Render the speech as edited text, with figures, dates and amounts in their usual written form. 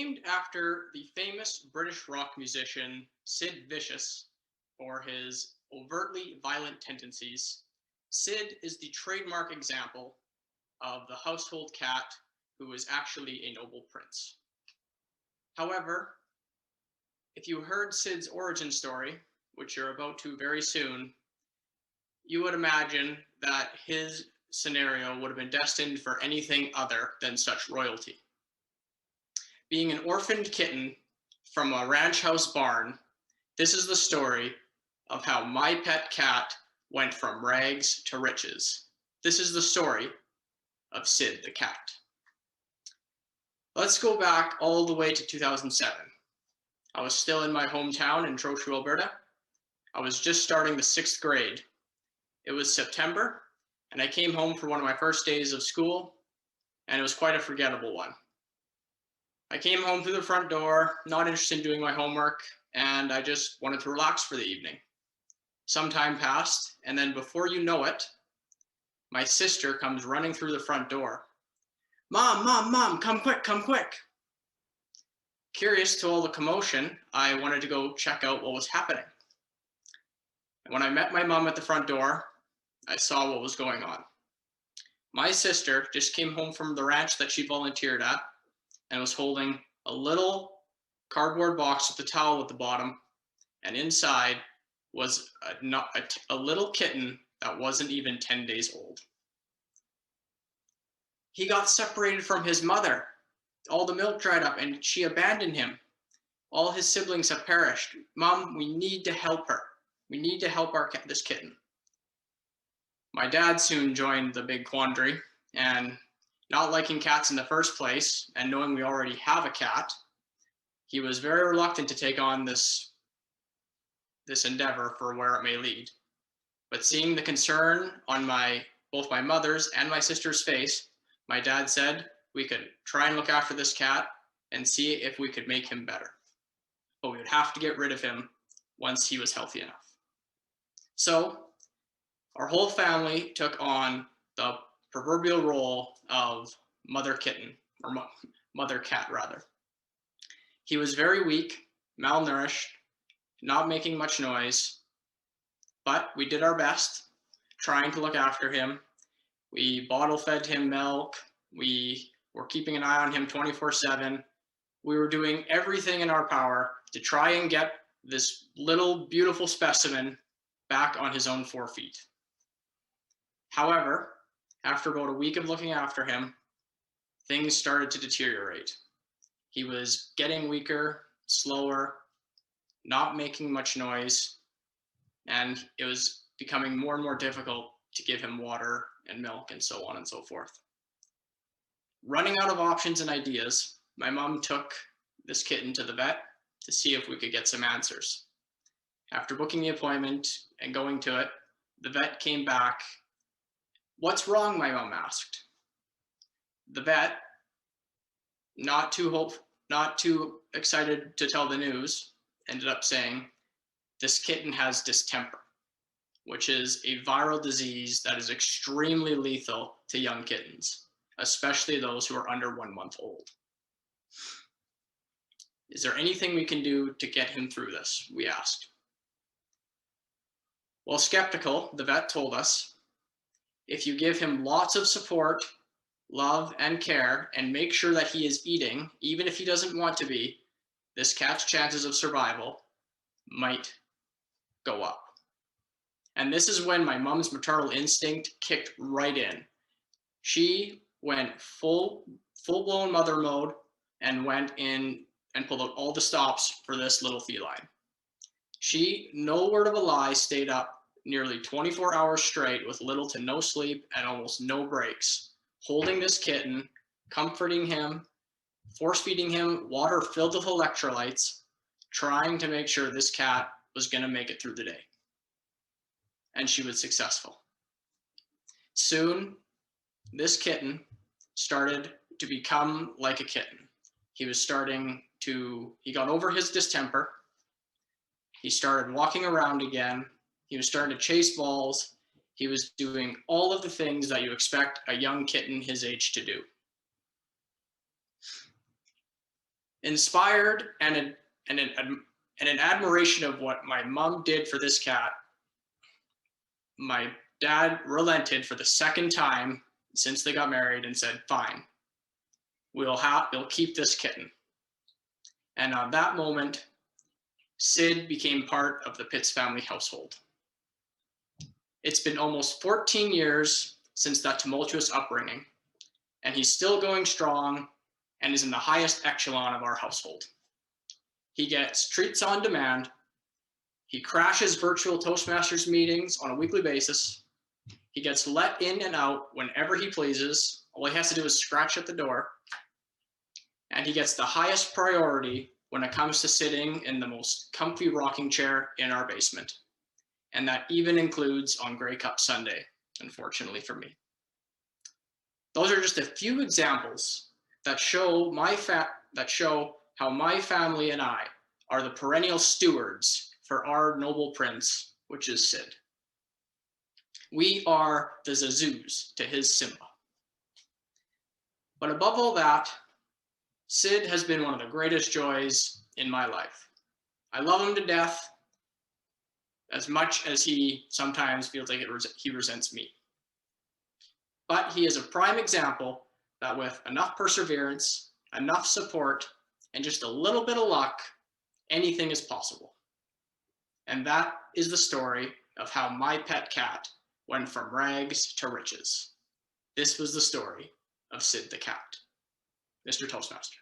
named after the famous British rock musician Sid Vicious for his overtly violent tendencies. Sid is the trademark example of the household cat who is actually a noble prince. However, if you heard Sid's origin story, which you're about to very soon, you would imagine that his scenario would have been destined for anything other than such royalty. Being an orphaned kitten from a ranch house barn, this is the story of how my pet cat went from rags to riches. This is the story of Sid the cat. Let's go back all the way to 2007. I was still in my hometown in Trochu, Alberta. I was just starting the 6th grade. It was September, and I came home for one of my first days of school, and it was quite a forgettable one. I came home through the front door, not interested in doing my homework, and I just wanted to relax for the evening. Some time passed, and then before you know it, my sister comes running through the front door. "Mom, Mom, Mom, come quick, come quick." Curious to all the commotion, I wanted to go check out what was happening. And when I met my mom at the front door, I saw what was going on. My sister just came home from the ranch that she volunteered at and was holding a little cardboard box with a towel at the bottom, and inside was a little kitten that wasn't even 10 days old. He got separated from his mother. All the milk dried up and she abandoned him. All his siblings have perished. Mom, we need to help her. We need to help this kitten. My dad soon joined the big quandary, and not liking cats in the first place and knowing we already have a cat, he was very reluctant to take on this endeavor for where it may lead. But seeing the concern on both my mother's and my sister's face, my dad said we could try and look after this cat and see if we could make him better. But we would have to get rid of him once he was healthy enough. So our whole family took on the proverbial role of mother kitten, or mother cat rather. He was very weak, malnourished, not making much noise, but we did our best trying to look after him. We bottle fed him milk. We were keeping an eye on him 24/7. We were doing everything in our power to try and get this little beautiful specimen back on his own 4 feet. However, after about a week of looking after him, things started to deteriorate. He was getting weaker, slower, not making much noise, and it was becoming more and more difficult to give him water and milk and so on and so forth. Running out of options and ideas, my mom took this kitten to the vet to see if we could get some answers. After booking the appointment and going to it, the vet came back. "What's wrong?" my mom asked. The vet, not too excited to tell the news, ended up saying, "This kitten has distemper, which is a viral disease that is extremely lethal to young kittens, especially those who are under 1 month old." "Is there anything we can do to get him through this?" we asked. Well, skeptical, the vet told us, "If you give him lots of support, love, and care, and make sure that he is eating, even if he doesn't want to be, this cat's chances of survival might go up." And this is when my mom's maternal instinct kicked right in. She went full-blown mother mode and went in and pulled out all the stops for this little feline. She, no word of a lie, stayed up nearly 24 hours straight with little to no sleep and almost no breaks, holding this kitten, comforting him, force feeding him water filled with electrolytes, trying to make sure this cat was going to make it through the day. And she was successful. Soon, this kitten started to become like a kitten. He got over his distemper. He started walking around again. He was starting to chase balls. He was doing all of the things that you expect a young kitten his age to do. Inspired and an admiration of what my mom did for this cat, my dad relented for the second time since they got married and said, fine, we'll keep this kitten. And on that moment, Sid became part of the Puetz family household. It's been almost 14 years since that tumultuous upbringing, and he's still going strong and is in the highest echelon of our household. He gets treats on demand. He crashes virtual Toastmasters meetings on a weekly basis. He gets let in and out whenever he pleases. All he has to do is scratch at the door. And he gets the highest priority when it comes to sitting in the most comfy rocking chair in our basement. And that even includes on Grey Cup Sunday, unfortunately for me. Those are just a few examples that show how my family and I are the perennial stewards for our noble prince, which is Sid. We are the Zazoos to his Simba. But above all that, Sid has been one of the greatest joys in my life. I love him to death, as much as he sometimes feels like he resents me. But he is a prime example that with enough perseverance, enough support, and just a little bit of luck, anything is possible. And that is the story of how my pet cat went from rags to riches. This was the story of Sid the cat. Mr. Toastmaster.